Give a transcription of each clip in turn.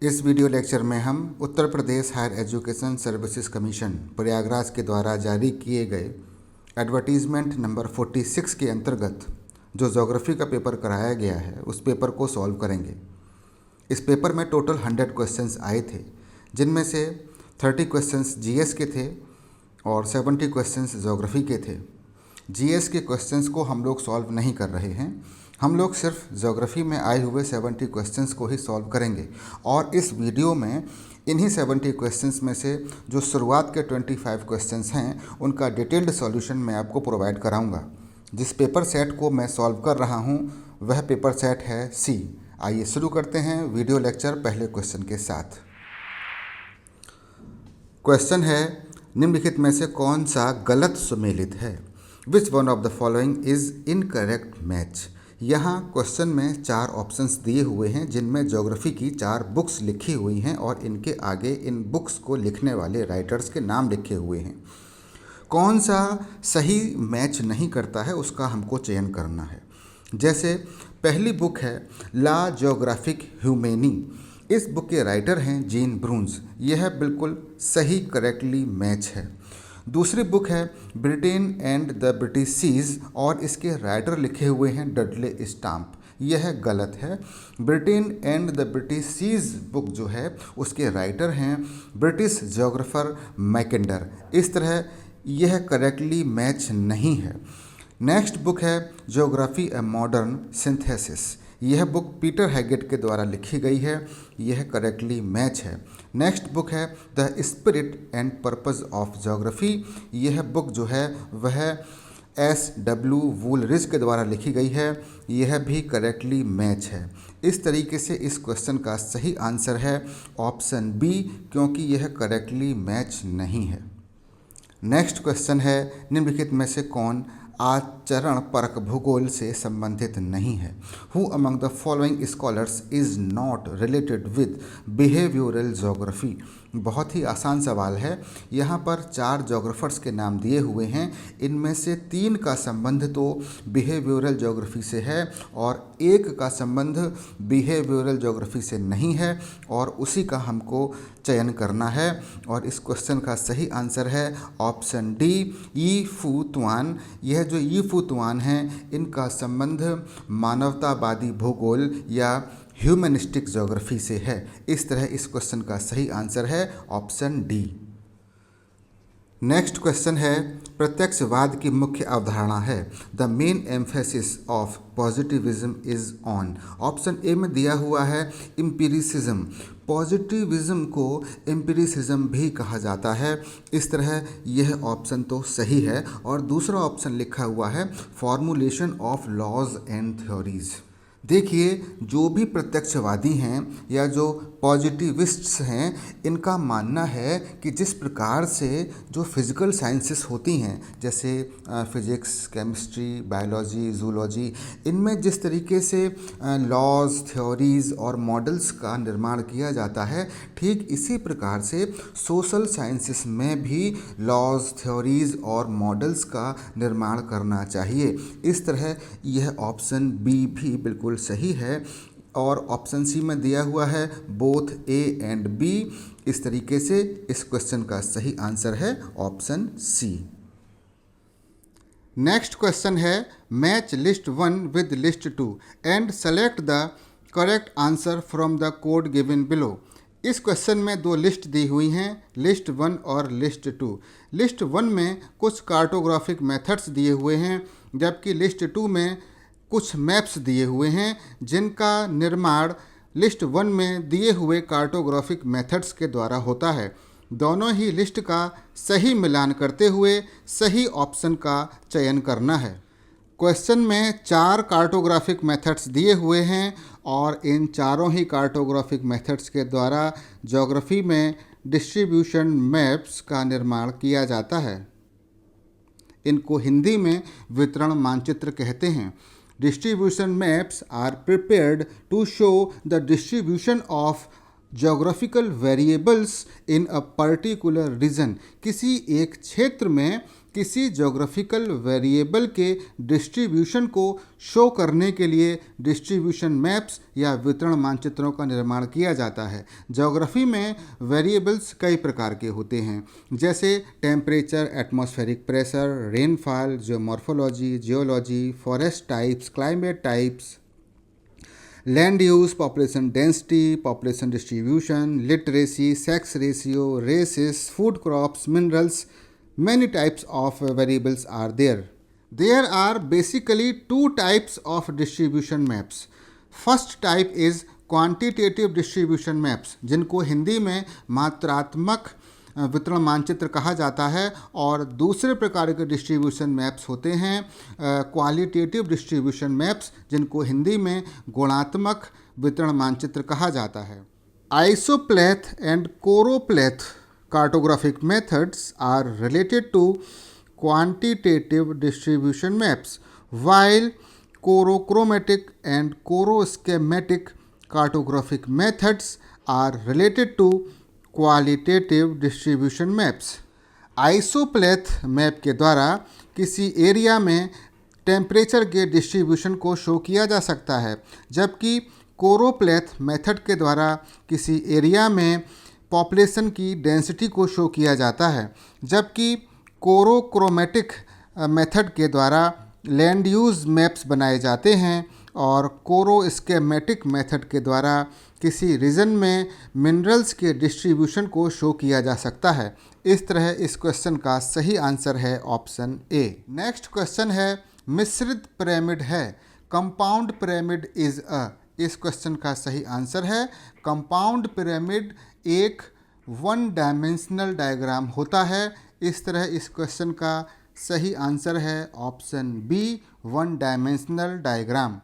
इस video lecture में हम Uttar Pradesh higher education services commission Prayagraj के द्वारा जारी किए गए एडवर्टीज़मेंट नंबर 46 के अंतर्गत जो ज्योग्राफी का पेपर कराया गया है उस पेपर को सॉल्व करेंगे। इस पेपर में टोटल 100 क्वेश्चंस आए थे, जिनमें से 30 क्वेश्चंस जीएस के थे और 70 क्वेश्चंस ज्योग्राफी के थे। जीएस के क्वेश्चंस को हम लोग सॉल्व नहीं कर रहे हैं, हम लोग सिर्फ ज्योग्राफी में आए हुए 70 क्वेश्चंस को ही सॉल्व करेंगे। और इस वीडियो में इन्हीं 70 क्वेश्चंस में से जो शुरुआत के 25 क्वेश्चंस हैं उनका डिटेल्ड सॉल्यूशन मैं आपको प्रोवाइड कराऊंगा। जिस पेपर सेट को मैं सॉल्व कर रहा हूं वह पेपर सेट है सी। आइए शुरू करते हैं वीडियो लेक्चर पहले क्वेश्चन के साथ। क्वेश्चन है, निम्नलिखित में से कौन सा गलत सुमेलित है? Which one of the following is incorrect match. यहाँ क्वेश्चन में 4 ऑप्शंस दिए हुए हैं, जिनमें ज्योग्राफी की 4 बुक्स लिखी हुई हैं और इनके आगे इन बुक्स को लिखने वाले राइटर्स के नाम लिखे हुए हैं। कौन सा सही मैच नहीं करता है उसका हमको चयन करना है। जैसे पहली बुक है ला ज्योग्राफिक ह्यूमेनी, इस बुक के राइटर हैं जीन ब्रून्स, यह बिल्कुल सही करेक्टली मैच है। दूसरी बुक है Britain and the British seas और इसके राइटर लिखे हुए हैं डडले स्टाम्प, यह गलत है। Britain and the British seas book जो है उसके राइटर हैं ब्रिटिश ज्योग्राफर मैकेंडर, इस तरह यह करेक्टली मैच नहीं है। नेक्स्ट बुक है ज्योग्राफी ए मॉडर्न सिंथेसिस, यह बुक पीटर हैगेट के द्वारा लिखी गई है, यह करेक्टली मैच है। नेक्स्ट बुक है the spirit and purpose of geography, यह बुक जो है वह S.W. वूलरिज के द्वारा लिखी गई है, यह भी करेक्टली मैच है। इस तरीके से इस क्वेश्चन का सही आंसर है ऑप्शन बी, क्योंकि यह करेक्टली मैच नहीं है। नेक्स्ट क्वेश्चन है, निम्नलिखित में से कौन आचरण परक भूगोल से संबंधित नहीं है? Who among the following scholars is not related with behavioural geography. बहुत ही आसान सवाल है। यहाँ पर 4 ज्योग्राफर्स के नाम दिए हुए हैं, इनमें से 3 का संबंध तो बिहेवियरल ज्योग्राफी से है और 1 का संबंध बिहेवियरल ज्योग्राफी से नहीं है, और उसी का हमको चयन करना है। और इस क्वेश्चन का सही आंसर है ऑप्शन डी, ई फू तुआन। यह जो ई फू तुआन हैं इनका संबंध मानवतावादी भूगोल या ह्यूमनिस्टिक ज्योग्राफी से है। इस तरह इस क्वेश्चन का सही आंसर है ऑप्शन डी। नेक्स्ट क्वेश्चन है, प्रत्यक्षवाद की मुख्य अवधारणा है the main emphasis of positivism is on. Option A में दिया हुआ है एम्पिरिसिज्म। पॉजिटिविज्म को एम्पिरिसिज्म भी कहा जाता है, इस तरह यह ऑप्शन तो सही है। और दूसरा ऑप्शन लिखा हुआ है formulation of laws and theories. देखिए, जो भी प्रत्यक्षवादी हैं या जो पॉजिटिविस्ट्स हैं, इनका मानना है कि जिस प्रकार से जो फिज़िकल साइंसेस होती हैं, जैसे फिज़िक्स, केमिस्ट्री, बायोलॉजी, जूलॉजी, इनमें जिस तरीके से लॉज, थ्योरीज़ और मॉडल्स का निर्माण किया जाता है, ठीक इसी प्रकार से सोशल साइंसेस में भी लॉज, थ्योरीज़ और मॉडल्स का निर्माण करना चाहिए। इस तरह यह ऑप्शन बी भी बिल्कुल सही है। और ऑप्शन सी में दिया हुआ है बोथ ए एंड बी। इस तरीके से इस क्वेश्चन का सही आंसर है ऑप्शन सी। नेक्स्ट क्वेश्चन है, match list 1 with list 2 and select the correct answer from the code given below. इस क्वेश्चन में 2 लिस्ट दी हुई हैं, लिस्ट 1 और लिस्ट 2। लिस्ट 1 में कुछ कार्टोग्राफिक मेथड्स दिए हुए हैं, जबकि लिस्ट 2 में कुछ मैप्स दिए हुए हैं, जिनका निर्माण लिस्ट 1 में दिए हुए कार्टोग्राफिक मेथड्स के द्वारा होता है। दोनों ही लिस्ट का सही मिलान करते हुए सही ऑप्शन का चयन करना है। क्वेश्चन में 4 कार्टोग्राफिक मेथड्स दिए हुए हैं और इन चारों ही कार्टोग्राफिक मेथड्स के द्वारा ज्योग्राफी में डिस्ट्रीब्यूशन मैप्स का निर्माण किया जाता है। इनको हिंदी में वितरण मानचित्र कहते हैं। Distribution maps are prepared to show the distribution of geographical variables in a particular region, किसी एक क्षेत्र में किसी जोग्राफिकल वेरिएबल के डिस्ट्रीब्यूशन को शो करने के लिए डिस्ट्रीब्यूशन मैप्स या वितरण मानचित्रों का निर्माण किया जाता है। ज्योग्राफी में वेरिएबल्स कई प्रकार के होते हैं, जैसे temperature, atmospheric pressure, rainfall, geomorphology, geology, forest types, climate types, land use, population density, population distribution, literacy, sex ratio, races, food crops, minerals. Many types of variables are there. There are basically two types of distribution maps. First type is quantitative distribution maps, जिनको हिंदी में मात्रात्मक वितरण मानचित्र कहा जाता है, और दूसरे प्रकार के डिस्ट्रीब्यूशन मैप्स होते हैं क्वालिटेटिव डिस्ट्रीब्यूशन मैप्स, जिनको हिंदी में गुणात्मक वितरण मानचित्र कहा जाता है। Isopleth and choropleth cartographic methods are related to quantitative distribution maps, while chorochromatic and choroschematic cartographic methods are related to qualitative distribution maps. Isopleth map के द्वारा किसी एरिया में टेम्परेचर के डिस्ट्रीब्यूशन को शो किया जा सकता है, जबकि कोरोप्लेथ मेथड के द्वारा किसी एरिया में पॉपुलेशन की डेंसिटी को शो किया जाता है, जबकि कोरोक्रोमेटिक मेथड के द्वारा लैंड यूज़ मैप्स बनाए जाते हैं, और कोरोस्केमेटिक मेथड के द्वारा किसी रीजन में मिनरल्स के डिस्ट्रीब्यूशन को शो किया जा सकता है। इस तरह इस क्वेश्चन का सही आंसर है ऑप्शन ए। नेक्स्ट क्वेश्चन है मिश्रित पिरामिड है, कंपाउंड पिरामिड इज अ। इस क्वेश्चन का सही आंसर है कंपाउंड पिरामिड एक वन डायमेंशनल डायग्राम होता है। इस तरह इस क्वेश्चन का सही आंसर है option B, one dimensional diagram.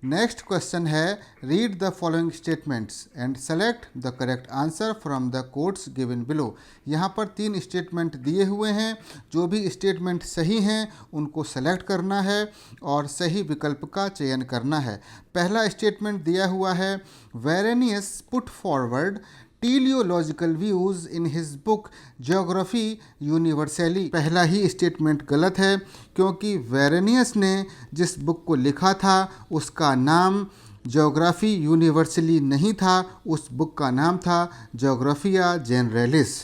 Next question है read the following statements and select the correct answer from the codes given below. यहाँ पर 3 स्टेटमेंट दिए हुए हैं, जो भी स्टेटमेंट सही हैं उनको सेलेक्ट करना है और सही विकल्प का चयन करना है। पहला स्टेटमेंट दिया हुआ है Varenius put forward टीलियोलॉजिकल views in his book geography universally. पहला ही स्टेटमेंट गलत है, क्योंकि वेरेनियस ने जिस बुक को लिखा था उसका नाम ज्योग्राफी यूनिवर्सली नहीं था, उस बुक का नाम था ज्योग्राफिया जनरलिस।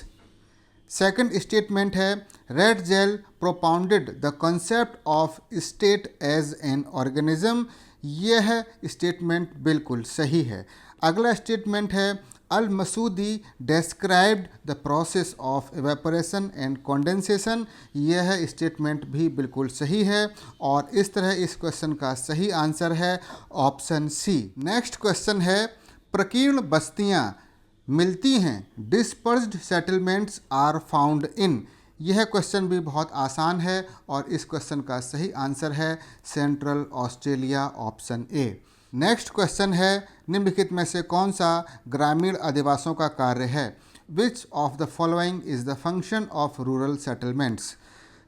सेकंड स्टेटमेंट है Ratzel propounded the concept of state as an organism. यह स्टेटमेंट बिल्कुल सही है। अगला स्टेटमेंट है al Masudi described the process of evaporation and condensation. यह स्टेटमेंट भी बिल्कुल सही है, और इस तरह इस क्वेश्चन का सही आंसर है ऑप्शन सी। नेक्स्ट क्वेश्चन है प्रकीर्ण बस्तियां मिलती हैं, dispersed settlements are found in. यह क्वेश्चन भी बहुत आसान है, और इस क्वेश्चन का सही आंसर है central Australia, option A. Next question है निम्नलिखित में से कौन सा ग्रामीण अधिवासों का कार्य है? Which of the following is the function of rural settlements.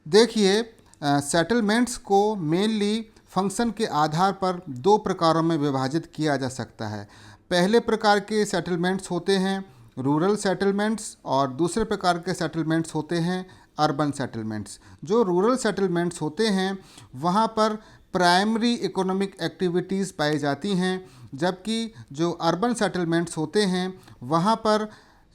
देखिए सेटलमेंट्स को मेनली फंक्शन के आधार पर 2 प्रकारों में विभाजित किया जा सकता है। पहले प्रकार के सेटलमेंट्स होते हैं रूरल सेटलमेंट्स, और दूसरे प्रकार के सेटलमेंट्स होते हैं अर्बन सेटलमेंट्स। जो रूरल सेटलमेंट्स होते हैं वहाँ पर प्राइमरी इकोनॉमिक एक्टिविटीज़ पाई जाती हैं, जबकि जो अर्बन सेटलमेंट्स होते हैं वहाँ पर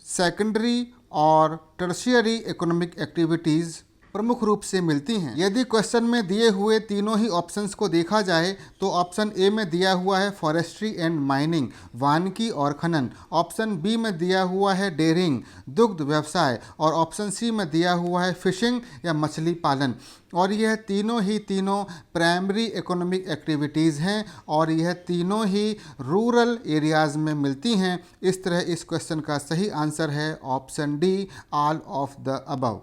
सेकेंडरी और टर्शियरी इकोनॉमिक एक्टिविटीज़ प्रमुख रूप से मिलती हैं। यदि क्वेश्चन में दिए हुए तीनों ही ऑप्शंस को देखा जाए तो ऑप्शन ए में दिया हुआ है फॉरेस्ट्री एंड माइनिंग, वानिकी और खनन। ऑप्शन बी में दिया हुआ है डेयरिंग, दुग्ध व्यवसाय, और ऑप्शन सी में दिया हुआ है फिशिंग या मछली पालन। और यह तीनों ही प्राइमरी इकोनॉमिक एक्टिविटीज़ हैं, और यह तीनों ही रूरल एरियाज़ में मिलती हैं। इस तरह इस क्वेश्चन का सही आंसर है option D, all of the above.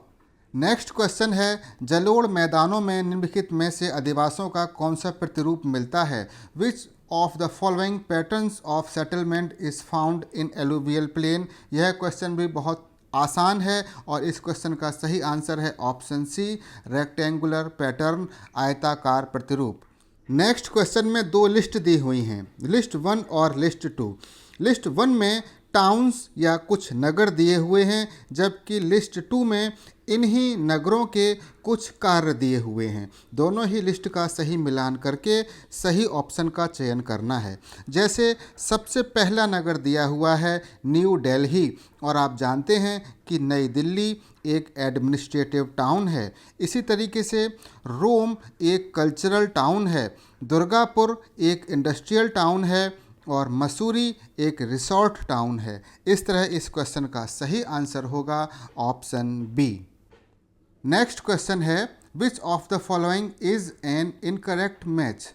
Next question है जलोढ़ मैदानों में निम्नलिखित में से अधिवासों का कौन सा प्रतिरूप मिलता है? Which of the following patterns of settlement is found in alluvial plain. यह क्वेश्चन भी बहुत आसान है, और इस क्वेश्चन का सही आंसर है ऑप्शन सी, रेक्टेंगुलर पैटर्न, आयताकार प्रतिरूप। नेक्स्ट क्वेश्चन में 2 लिस्ट दी हुई हैं, लिस्ट 1 और लिस्ट 2। लिस्ट 1 में टाउन्स या कुछ नगर दिए हुए हैं, जबकि लिस्ट 2 में इन्हीं नगरों के कुछ कार्य दिए हुए हैं। दोनों ही लिस्ट का सही मिलान करके सही ऑप्शन का चयन करना है। जैसे सबसे पहला नगर दिया हुआ है न्यू दिल्ली, और आप जानते हैं कि नई दिल्ली एक एडमिनिस्ट्रेटिव टाउन है। इसी तरीके से रोम एक कल्चरल टाउन है, दुर्गापुर एक इंडस्ट्रियल टाउन है और मसूरी एक रिसोर्ट टाउन है। इस तरह इस क्वेश्चन का सही आंसर होगा ऑप्शन बी। नेक्स्ट क्वेश्चन है which of the following is an incorrect match.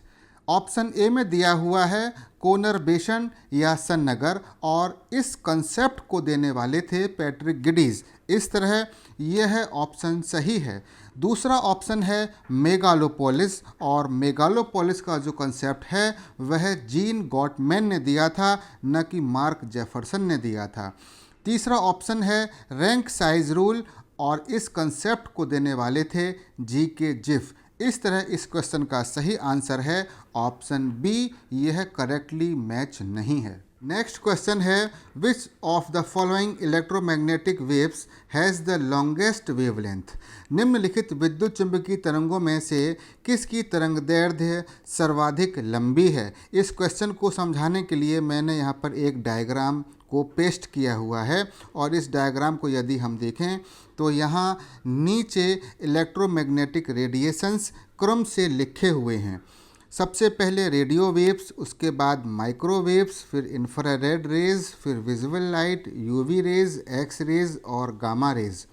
Option A में दिया हुआ है कोनरबेशन या सन्नगर, और इस कंसेप्ट को देने वाले थे पैट्रिक गिडीज। इस तरह यह ऑप्शन सही है। दूसरा ऑप्शन है मेगालोपोलिस, और मेगालोपोलिस का जो कंसेप्ट है वह जीन गॉटमैन ने दिया था, न कि मार्क जेफरसन ने दिया था। तीसरा ऑप्शन है रैंक साइज रूल, और इस कंसेप्ट को देने वाले थे जी.के. जिफ। इस तरह इस क्वेश्चन का सही आंसर है ऑप्शन बी, यह करेक्टली मैच नहीं है। नेक्स्ट क्वेश्चन है which of the following electromagnetic waves has the longest wavelength. निम्नलिखित विद्युत चुंबकीय तरंगों में से किसकी तरंग दैर्ध्य सर्वाधिक लंबी है। इस क्वेश्चन को समझाने के लिए मैंने यहाँ पर एक डायग्राम को पेस्ट किया हुआ है, और इस डायग्राम को यदि हम देखें तो यहाँ नीचे इलेक्ट्रोमैग्नेटिक रेडिएशंस क्रम से लिखे हुए हैं। सबसे पहले रेडियो वेव्स, उसके बाद माइक्रोवेव्स, फिर इंफ्रारेड रेज, फिर visual light, UV rays, X rays और गामा रेज।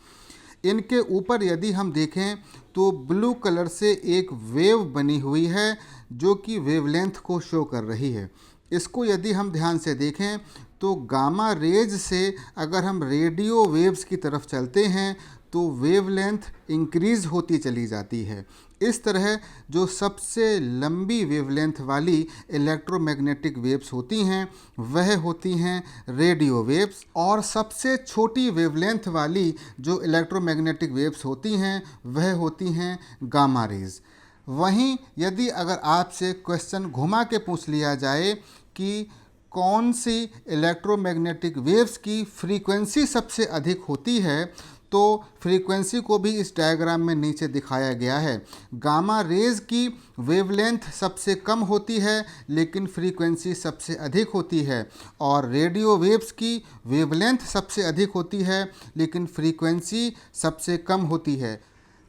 इनके ऊपर यदि हम देखें तो ब्लू कलर से एक वेव बनी हुई है जो कि वेवलेंथ को शो कर रही है। इसको यदि हम ध्यान से देखें तो गामा रेज से अगर हम रेडियो वेव्स की तरफ चलते हैं तो वेवलेंथ इंक्रीज़ होती चली जाती है। इस तरह जो सबसे लंबी वेवलेंथ वाली इलेक्ट्रोमैग्नेटिक वेव्स होती हैं वह होती हैं रेडियो वेव्स, और सबसे छोटी वेवलेंथ वाली जो इलेक्ट्रोमैग्नेटिक वेव्स होती हैं वह होती हैं गामा रेज। वहीं यदि अगर आपसे क्वेश्चन घुमा के पूछ लिया जाए कि कौन सी इलेक्ट्रोमैग्नेटिक वेव्स की फ्रीक्वेंसी सबसे अधिक होती है, तो फ्रीक्वेंसी को भी इस डायग्राम में नीचे दिखाया गया है। गामा रेज की वेवलेंथ सबसे कम होती है लेकिन फ्रीक्वेंसी सबसे अधिक होती है, और रेडियो वेव्स की वेवलेंथ सबसे अधिक होती है लेकिन फ्रीक्वेंसी सबसे कम होती है,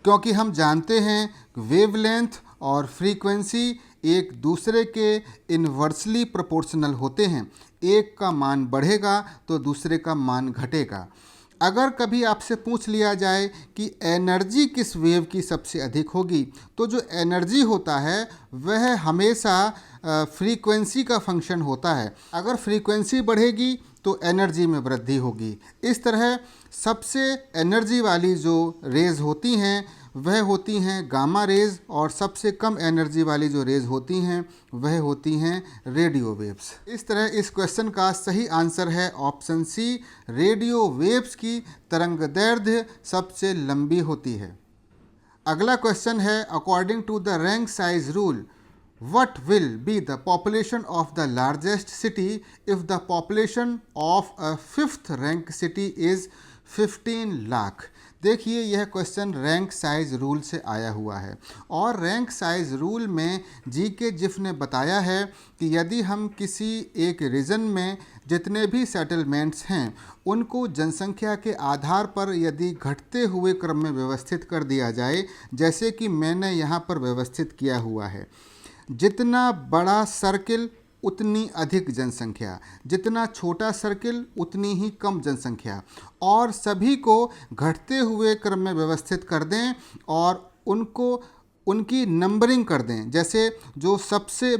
क्योंकि हम जानते हैं वेवलेंथ और फ्रीक्वेंसी एक दूसरे के इन्वर्सली प्रोपोर्शनल होते हैं। एक का मान बढ़ेगा तो दूसरे का मान घटेगा। अगर कभी आपसे पूछ लिया जाए कि एनर्जी किस वेव की सबसे अधिक होगी, तो जो एनर्जी होता है वह हमेशा फ्रीक्वेंसी का फंक्शन होता है। अगर फ्रीक्वेंसी बढ़ेगी तो एनर्जी में वृद्धि होगी। इस तरह सबसे एनर्जी वाली जो रेज होती हैं वह होती हैं गामा रेज, और सबसे कम एनर्जी वाली जो रेज होती हैं वह होती हैं रेडियो वेव्स। इस तरह इस क्वेश्चन का सही आंसर है ऑप्शन सी, रेडियो वेव्स की तरंग दैर्ध्य सबसे लंबी होती है। अगला क्वेश्चन है according to the rank size rule what will be the population of the largest city if the population of a fifth rank city is 15 lakh. देखिए यह क्वेश्चन रैंक साइज रूल से आया हुआ है, और रैंक साइज रूल में GK. GIF ने बताया है कि यदि हम किसी एक रीजन में जितने भी सेटलमेंट्स हैं उनको जनसंख्या के आधार पर यदि घटते हुए क्रम में व्यवस्थित कर दिया जाए, जैसे कि मैंने यहाँ पर व्यवस्थित किया हुआ है, जितना बड़ा सर्किल उतनी अधिक जनसंख्या, जितना छोटा सर्किल उतनी ही कम जनसंख्या, और सभी को घटते हुए क्रम में व्यवस्थित कर दें और उनको उनकी नंबरिंग कर दें। जैसे जो सबसे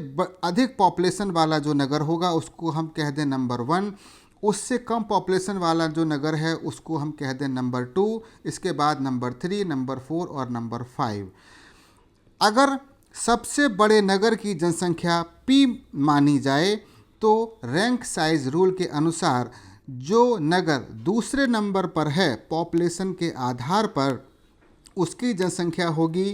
अधिक पॉपुलेशन वाला जो नगर होगा उसको हम कह दें नंबर 1, उससे कम पॉपुलेशन वाला जो नगर है उसको हम कह दें नंबर 2, इसके बाद नंबर 3, नंबर 4 और नंबर 5। अगर सबसे बड़े नगर की जनसंख्या P मानी जाए तो रैंक साइज रूल के अनुसार जो नगर दूसरे नंबर पर है पॉपुलेशन के आधार पर उसकी जनसंख्या होगी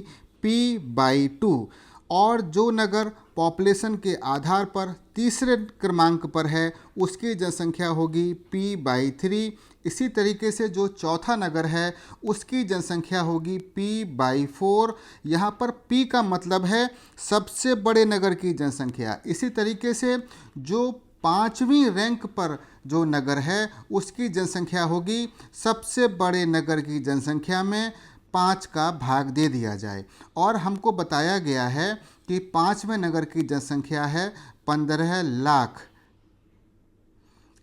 P/2, और जो नगर पॉपुलेशन के आधार पर तीसरे क्रमांक पर है उसकी जनसंख्या होगी P/3। इसी तरीके से जो चौथा नगर है उसकी जनसंख्या होगी P/4। यहाँ पर P का मतलब है सबसे बड़े नगर की जनसंख्या। इसी तरीके से जो 5वीं रैंक पर जो नगर है उसकी जनसंख्या होगी सबसे बड़े नगर की जनसंख्या में 5 का भाग दे दिया जाए। और हमको बताया गया है कि 5वें नगर की जनसंख्या है 15 लाख।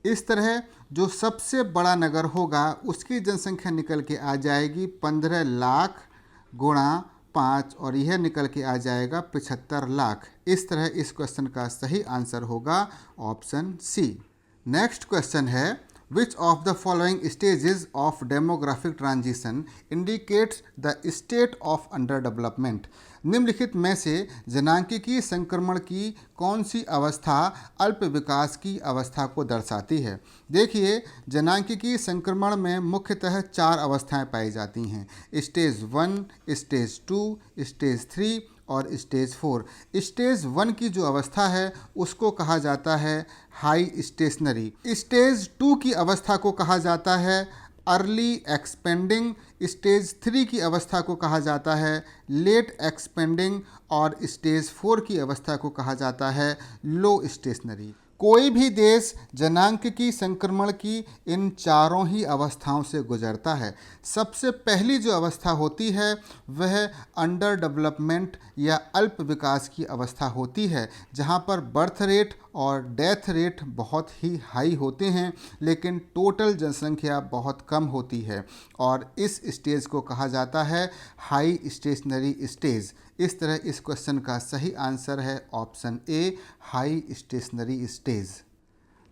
इस तरह जो सबसे बड़ा नगर होगा उसकी जनसंख्या निकल के आ जाएगी 15 लाख गुणा 5 और यह निकल के आ जाएगा 75 लाख। इस तरह इस क्वेश्चन का सही आंसर होगा ऑप्शन सी। नेक्स्ट क्वेश्चन है Which of the following stages of demographic transition indicates the state of underdevelopment? निम्नलिखित में से जनांकिकीय संक्रमण की कौन सी अवस्था अल्प विकास की अवस्था को दर्शाती है? देखिए, जनांकिकीय संक्रमण में मुख्यतः 4 अवस्थाएं पाई जाती हैं, स्टेज 1, स्टेज 2, स्टेज 3 और स्टेज 4। स्टेज 1 की जो अवस्था है उसको कहा जाता है हाई स्टेशनरी। स्टेज 2 की अवस्था को कहा जाता है अर्ली एक्सपेंडिंग। स्टेज 3 की अवस्था को कहा जाता है लेट एक्सपेंडिंग और स्टेज 4 की अवस्था को कहा जाता है लो स्टेशनरी। कोई भी देश जनांकिकी संक्रमण की इन चारों ही अवस्थाओं से गुजरता है। सबसे पहली जो अवस्था होती है वह अंडर डेवलपमेंट या अल्प विकास की अवस्था होती है, जहां पर बर्थ रेट और डेथ रेट बहुत ही हाई होते हैं लेकिन टोटल जनसंख्या बहुत कम होती है और इस स्टेज को कहा जाता है हाई स्टेशनरी स्टेज। इस तरह इस क्वेश्चन का सही आंसर है option A, high stationary stage.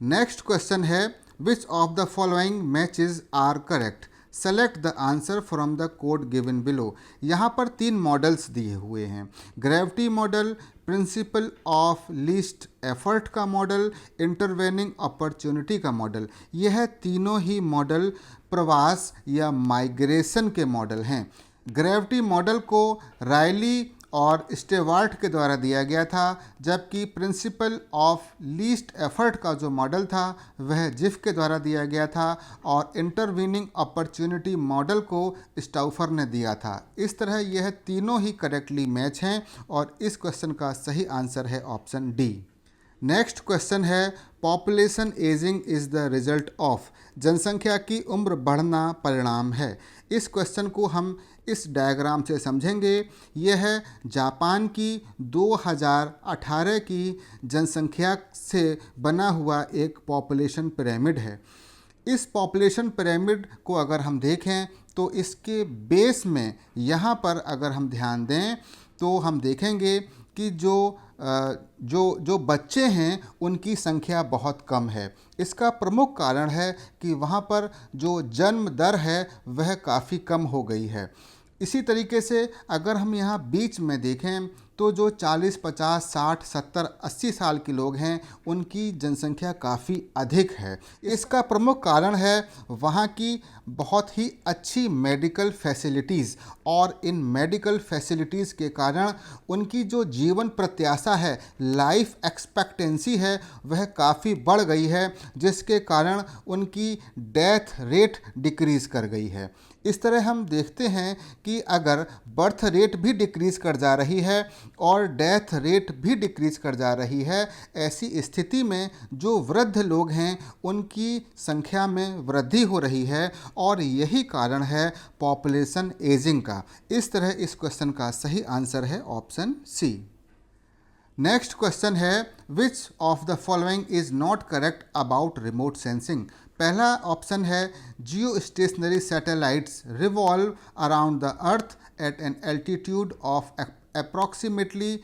Next question है which of the following matches are correct? Select the answer from the code given below. यहाँ पर 3 मॉडल्स दिए हुए हैं, gravity model, principle of least effort का मॉडल, इंटरवेनिंग अपॉर्चुनिटी का model. यह तीनों ही मॉडल प्रवास या माइग्रेशन के मॉडल हैं। ग्रेविटी मॉडल को रायली और स्टेवार्ट के द्वारा दिया गया था, जबकि प्रिंसिपल ऑफ लीस्ट एफर्ट का जो मॉडल था वह जिफ के द्वारा दिया गया था और इंटरवीनिंग अपॉर्चुनिटी मॉडल को स्टाउफर ने दिया था। इस तरह यह तीनों ही करेक्टली मैच हैं और इस क्वेश्चन का सही आंसर है ऑप्शन डी। नेक्स्ट क्वेश्चन है population ageing is the result of. जनसंख्या की उम्र बढ़ना परिणाम है। इस क्वेश्चन को हम इस डायग्राम से समझेंगे। यह जापान की 2018 की जनसंख्या से बना हुआ एक पॉपुलेशन पिरामिड है। इस पॉपुलेशन पिरामिड को अगर हम देखें तो इसके बेस में यहाँ पर अगर हम ध्यान दें तो हम देखेंगे कि जो बच्चे हैं उनकी संख्या बहुत कम है। इसका प्रमुख कारण है कि वहाँ पर जो जन्म दर है वह काफ़ी कम हो गई है। इसी तरीके से अगर हम यहाँ बीच में देखें तो जो 40, 50, 60, 70, 80 साल के लोग हैं उनकी जनसंख्या काफ़ी अधिक है। इसका प्रमुख कारण है वहाँ की बहुत ही अच्छी मेडिकल फैसिलिटीज़ और इन मेडिकल फैसिलिटीज़ के कारण उनकी जो जीवन प्रत्याशा है, लाइफ एक्सपेक्टेंसी है, वह काफ़ी बढ़ गई है, जिसके कारण उनकी डेथ रेट डिक्रीज़ कर गई है। इस तरह हम देखते हैं कि अगर बर्थ रेट भी डिक्रीज़ कर जा रही है और डेथ रेट भी डिक्रीज़ कर जा रही है, ऐसी स्थिति में जो वृद्ध लोग हैं उनकी संख्या में वृद्धि हो रही है और यही कारण है पॉपुलेशन एजिंग का। इस तरह इस क्वेश्चन का सही आंसर है ऑप्शन सी। नेक्स्ट क्वेश्चन है which of the following is not correct about remote sensing. पहला ऑप्शन है geostationary satellites revolve around the earth at an altitude of approximately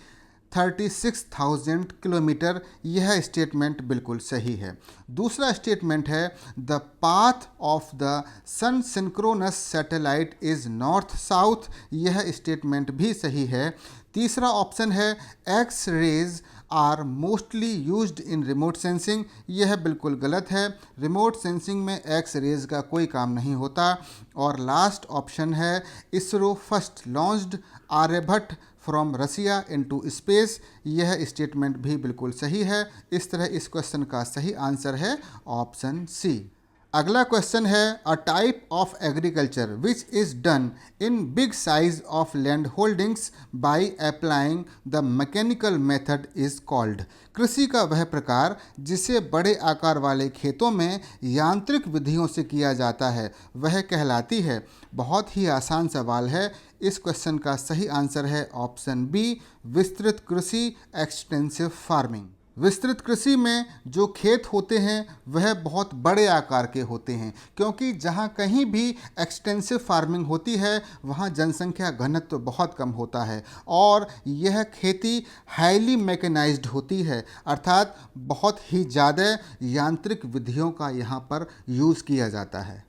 36,000 kilometre. यह स्टेटमेंट बिल्कुल सही है। दूसरा स्टेटमेंट है the path of the sun synchronous satellite is north south. यह statement भी सही है। तीसरा ऑप्शन है X rays are mostly used in remote sensing. यह बिल्कुल गलत है। रिमोट सेंसिंग में एक्स रेज का कोई काम नहीं होता। और लास्ट ऑप्शन है ISRO first launched Aryabhata from Russia into space, यह स्टेटमेंट भी बिल्कुल सही है। इस तरह इस क्वेश्चन का सही आंसर है ऑप्शन सी। अगला क्वेश्चन है, a type of agriculture which is done in big size of land holdings by applying the mechanical method is called. कृषि का वह प्रकार जिसे बड़े आकार वाले खेतों में यांत्रिक विधियों से किया जाता है वह कहलाती है। बहुत ही आसान सवाल है। इस क्वेश्चन का सही आंसर है ऑप्शन बी, विस्तृत कृषि, एक्सटेंसिव फार्मिंग। विस्तृत कृषि में जो खेत होते हैं वह बहुत बड़े आकार के होते हैं, क्योंकि जहाँ कहीं भी एक्सटेंसिव फार्मिंग होती है वहाँ जनसंख्या घनत्व बहुत कम होता है और यह खेती हाईली मैकेनाइज्ड होती है, अर्थात बहुत ही ज़्यादा यांत्रिक विधियों का यहाँ पर यूज़ किया जाता है।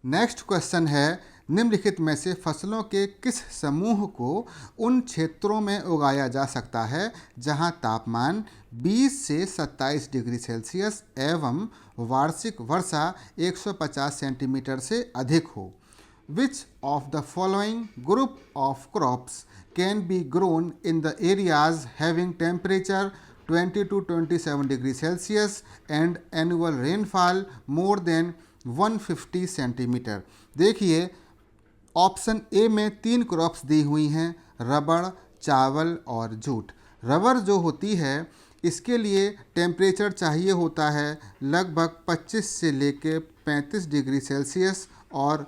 नेक्स्ट क्वेश्चन है, निम्नलिखित में से फसलों के किस समूह को उन क्षेत्रों में उगाया जा सकता है जहां तापमान 20 से 27 डिग्री सेल्सियस एवं वार्षिक वर्षा 150 सेंटीमीटर से अधिक हो। विच of the following group of crops can be grown in the areas having temperature 20 to 27 degree Celsius and annual rainfall more than 150 centimetre. देखिए, ऑप्शन ए में 3 क्रॉप्स दी हुई हैं, रबड़, चावल और जूट। रबर जो होती है इसके लिए टेम्परेचर चाहिए होता है लगभग 25 से लेके 35 डिग्री सेल्सियस और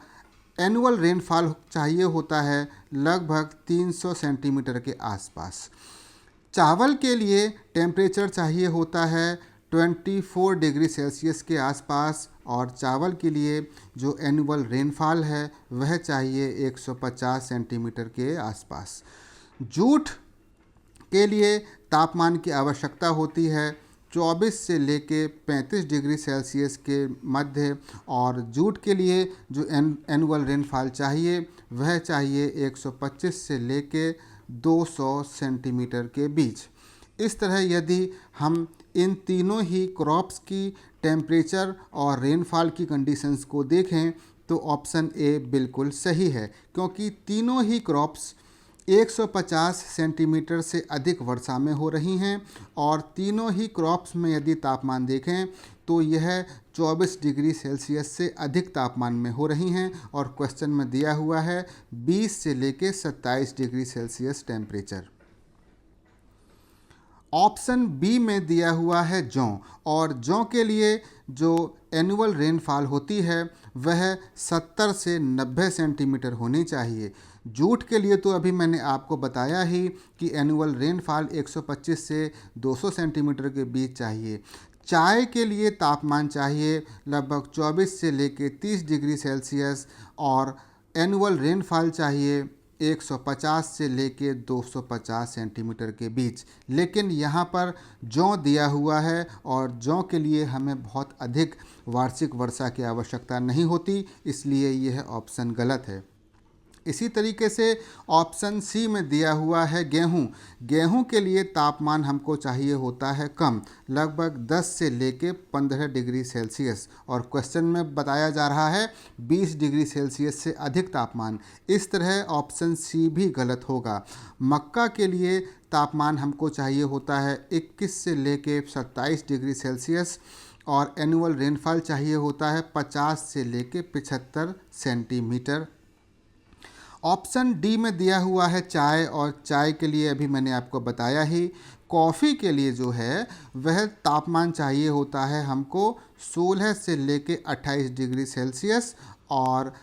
एनुअल रेनफॉल चाहिए होता है लगभग 300 सेंटीमीटर के आसपास। चावल के लिए टेम्परेचर चाहिए होता है 24 डिग्री सेल्सियस के आसपास और चावल के लिए जो एनुअल रेनफॉल है वह चाहिए 150 सेंटीमीटर के आसपास। जूट के लिए तापमान की आवश्यकता होती है 24 से लेके 35 डिग्री सेल्सियस के मध्य और जूट के लिए जो एनुअल रेनफॉल चाहिए वह चाहिए 125 से लेके 200 सेंटीमीटर के बीच। इस तरह यदि हम इन तीनों ही क्रॉप्स की टेम्परेचर और रेनफॉल की कंडीशंस को देखें तो ऑप्शन ए बिल्कुल सही है, क्योंकि तीनों ही क्रॉप्स 150 सेंटीमीटर से अधिक वर्षा में हो रही हैं और तीनों ही क्रॉप्स में यदि तापमान देखें तो यह 24 डिग्री सेल्सियस से अधिक तापमान में हो रही हैं और क्वेश्चन में दिया हुआ है 20 से लेके 27 degree Celsius temperature. Option B में दिया हुआ है जौ, और जौ के लिए जो एनुअल रेनफॉल होती है वह 70 से 90 सेंटीमीटर होनी चाहिए। जूट के लिए तो अभी मैंने आपको बताया ही कि एनुअल रेनफॉल 125 से 200 सेंटीमीटर के बीच चाहिए। चाय के लिए तापमान चाहिए लगभग 24 से लेके 30 डिग्री सेल्सियस और एनुअल रेनफॉल चाहिए 150 से लेके 250 सेंटीमीटर के बीच। लेकिन यहाँ पर जौ दिया हुआ है और जौ के लिए हमें बहुत अधिक वार्षिक वर्षा की आवश्यकता नहीं होती, इसलिए यह ऑप्शन गलत है। इसी तरीके से ऑप्शन सी में दिया हुआ है गेहूं। गेहूं के लिए तापमान हमको चाहिए होता है कम, लगभग 10 से लेके 15 डिग्री सेल्सियस और क्वेश्चन में बताया जा रहा है 20 डिग्री सेल्सियस से अधिक तापमान। इस तरह ऑप्शन सी भी गलत होगा। मक्का के लिए तापमान हमको चाहिए होता है 21 से लेके 27 डिग्री सेल्सियस और एनुअल रेनफॉल चाहिए होता है 50 से लेके 75 सेंटीमीटर। ऑप्शन डी में दिया हुआ है चाय, और चाय के लिए अभी मैंने आपको बताया ही। कॉफ़ी के लिए जो है वह तापमान चाहिए होता है हमको 16 से लेके 28 डिग्री सेल्सियस और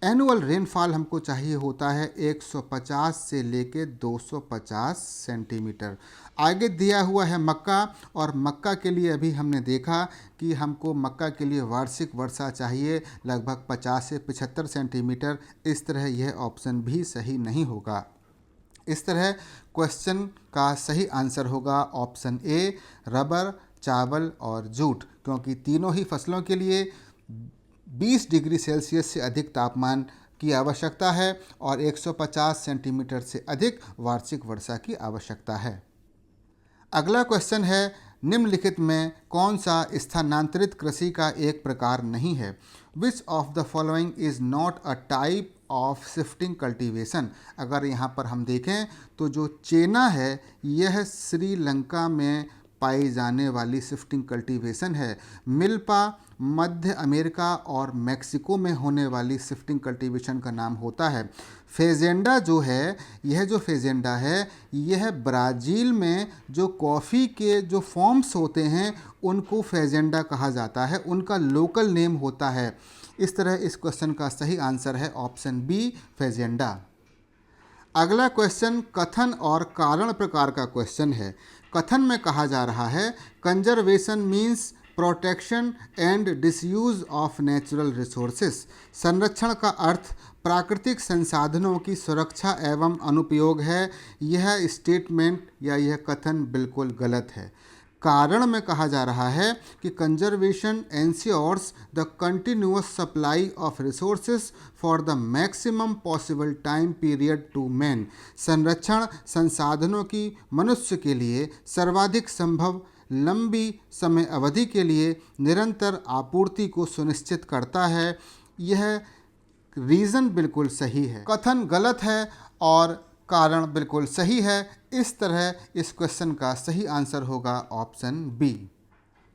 एनुअल रेनफॉल हमको चाहिए होता है 150 से लेके 250 सेंटीमीटर। आगे दिया हुआ है मक्का, और मक्का के लिए अभी हमने देखा कि हमको मक्का के लिए वार्षिक वर्षा चाहिए लगभग 50 से 75 सेंटीमीटर। इस तरह यह ऑप्शन भी सही नहीं होगा। इस तरह क्वेश्चन का सही आंसर होगा ऑप्शन ए, रबर, चावल और जूट, क्योंकि तीनों ही फसलों के लिए 20 डिग्री सेल्सियस से अधिक तापमान की आवश्यकता है और 150 सेंटीमीटर से अधिक वार्षिक वर्षा की आवश्यकता है। अगला क्वेश्चन है, निम्नलिखित में कौन सा स्थानांतरित कृषि का एक प्रकार नहीं है? Which of the following is not a type of shifting cultivation. अगर यहाँ पर हम देखें तो जो चेना है यह श्रीलंका में पाई जाने वाली शिफ्टिंग कल्टीवेशन है। मिल्पा मध्य अमेरिका और मैक्सिको में होने वाली शिफ्टिंग कल्टीवेशन का नाम होता है। फेजेंडा जो है, यह जो फेजेंडा है यह ब्राज़ील में जो कॉफ़ी के जो फॉर्म्स होते हैं उनको फेजेंडा कहा जाता है, उनका लोकल नेम होता है। इस तरह इस क्वेश्चन का सही आंसर है ऑप्शन बी, फेजेंडा। अगला क्वेश्चन कथन और कारण प्रकार का क्वेश्चन है। कथन में कहा जा रहा है conservation means protection and disuse of natural resources. संरक्षण का अर्थ प्राकृतिक संसाधनों की सुरक्षा एवं अनुपयोग है। यह स्टेटमेंट या यह कथन बिल्कुल गलत है। कारण में कहा जा रहा है कि conservation ensures the continuous supply of resources for the maximum possible time period to man. संरक्षण संसाधनों की मनुष्य के लिए सर्वाधिक संभव लंबी समय अवधि के लिए निरंतर आपूर्ति को सुनिश्चित करता है। यह रीज़न बिल्कुल सही है। कथन गलत है और कारण बिल्कुल सही है। इस तरह इस क्वेश्चन का सही आंसर होगा ऑप्शन बी।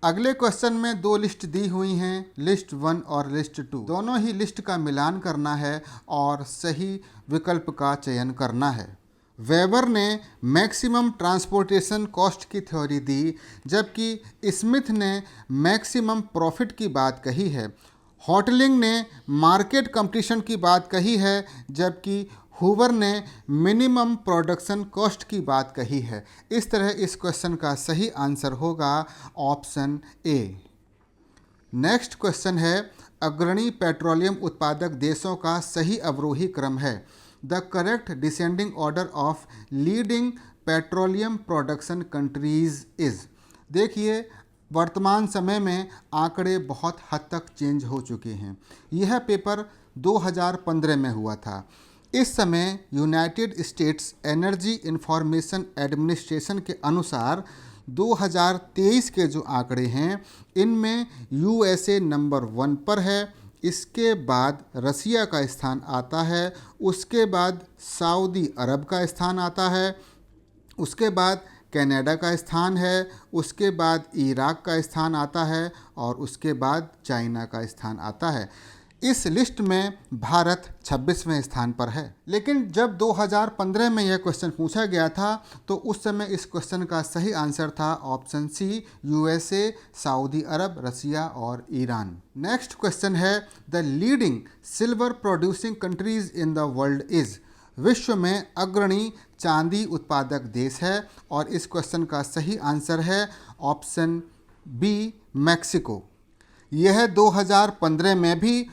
अगले क्वेश्चन में दो लिस्ट दी हुई हैं, लिस्ट 1 और लिस्ट 2। दोनों ही लिस्ट का मिलान करना है और सही विकल्प का चयन करना है। वेबर ने मैक्सिमम ट्रांसपोर्टेशन कॉस्ट की थ्योरी दी, जबकि स्मिथ ने मैक्सिमम प्रॉफिट की बात कही है। हॉटलिंग ने मार्केट कंपटीशन की बात कही है, जबकि हूवर ने मिनिमम प्रोडक्शन कॉस्ट की बात कही है। इस तरह इस क्वेश्चन का सही आंसर होगा ऑप्शन ए। नेक्स्ट क्वेश्चन है अग्रणी पेट्रोलियम उत्पादक देशों का सही अवरोही क्रम है। The correct descending order of leading petroleum production countries is. देखिए वर्तमान समय में आंकड़े बहुत हद तक चेंज हो चुके हैं। यह पेपर 2015 में हुआ था। इस समय United states energy information administration के अनुसार 2023 के जो आंकड़े हैं इनमें यूएसए नंबर 1 पर है, इसके बाद रसिया का स्थान आता है, उसके बाद सऊदी अरब का स्थान आता है, उसके बाद कनाडा का स्थान है, उसके बाद इराक का स्थान आता है और उसके बाद चाइना का स्थान आता है। इस लिस्ट में भारत 26वें स्थान पर है। लेकिन जब 2015 में यह क्वेश्चन पूछा गया था तो उस समय इस क्वेश्चन का सही आंसर था ऑप्शन सी, यूएसए, सऊदी अरब, रसिया और ईरान। नेक्स्ट क्वेश्चन है the leading silver producing countries in the world is. विश्व में अग्रणी चांदी उत्पादक देश है और इस क्वेश्चन का सही आंसर है ऑप्शन बी, मैक्सिको। यह 2015 में भी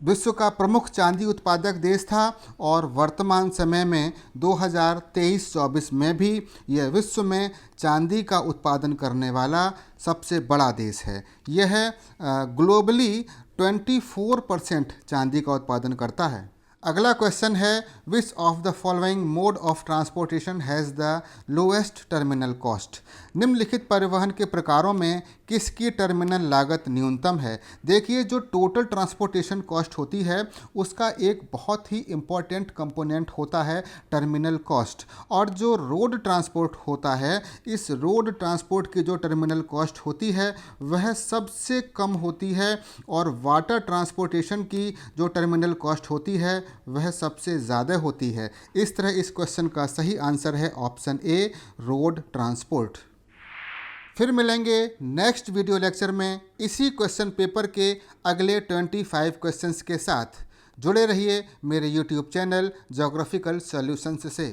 विश्व का प्रमुख चांदी उत्पादक देश था और वर्तमान समय में 2023-24 में भी यह विश्व में चांदी का उत्पादन करने वाला सबसे बड़ा देश है। यह ग्लोबली 24% चांदी का उत्पादन करता है। अगला क्वेश्चन है which of the following mode of transportation has the lowest terminal cost. निम्नलिखित परिवहन के प्रकारों में किसकी टर्मिनल लागत न्यूनतम है। देखिए जो टोटल ट्रांसपोर्टेशन कॉस्ट होती है उसका एक बहुत ही इम्पॉर्टेंट कंपोनेंट होता है टर्मिनल कॉस्ट, और जो रोड ट्रांसपोर्ट होता है इस रोड ट्रांसपोर्ट की जो टर्मिनल कॉस्ट होती है वह सबसे कम होती है, और वाटर ट्रांसपोर्टेशन की जो टर्मिनल कॉस्ट होती है वह सबसे ज़्यादा होती है। इस तरह इस क्वेश्चन का सही आंसर है ऑप्शन ए, रोड ट्रांसपोर्ट। फिर मिलेंगे नेक्स्ट वीडियो लेक्चर में इसी क्वेश्चन पेपर के अगले 25 क्वेश्चंस के साथ। जुड़े रहिए मेरे यूट्यूब चैनल ज्योग्राफिकल सॉल्यूशंस से।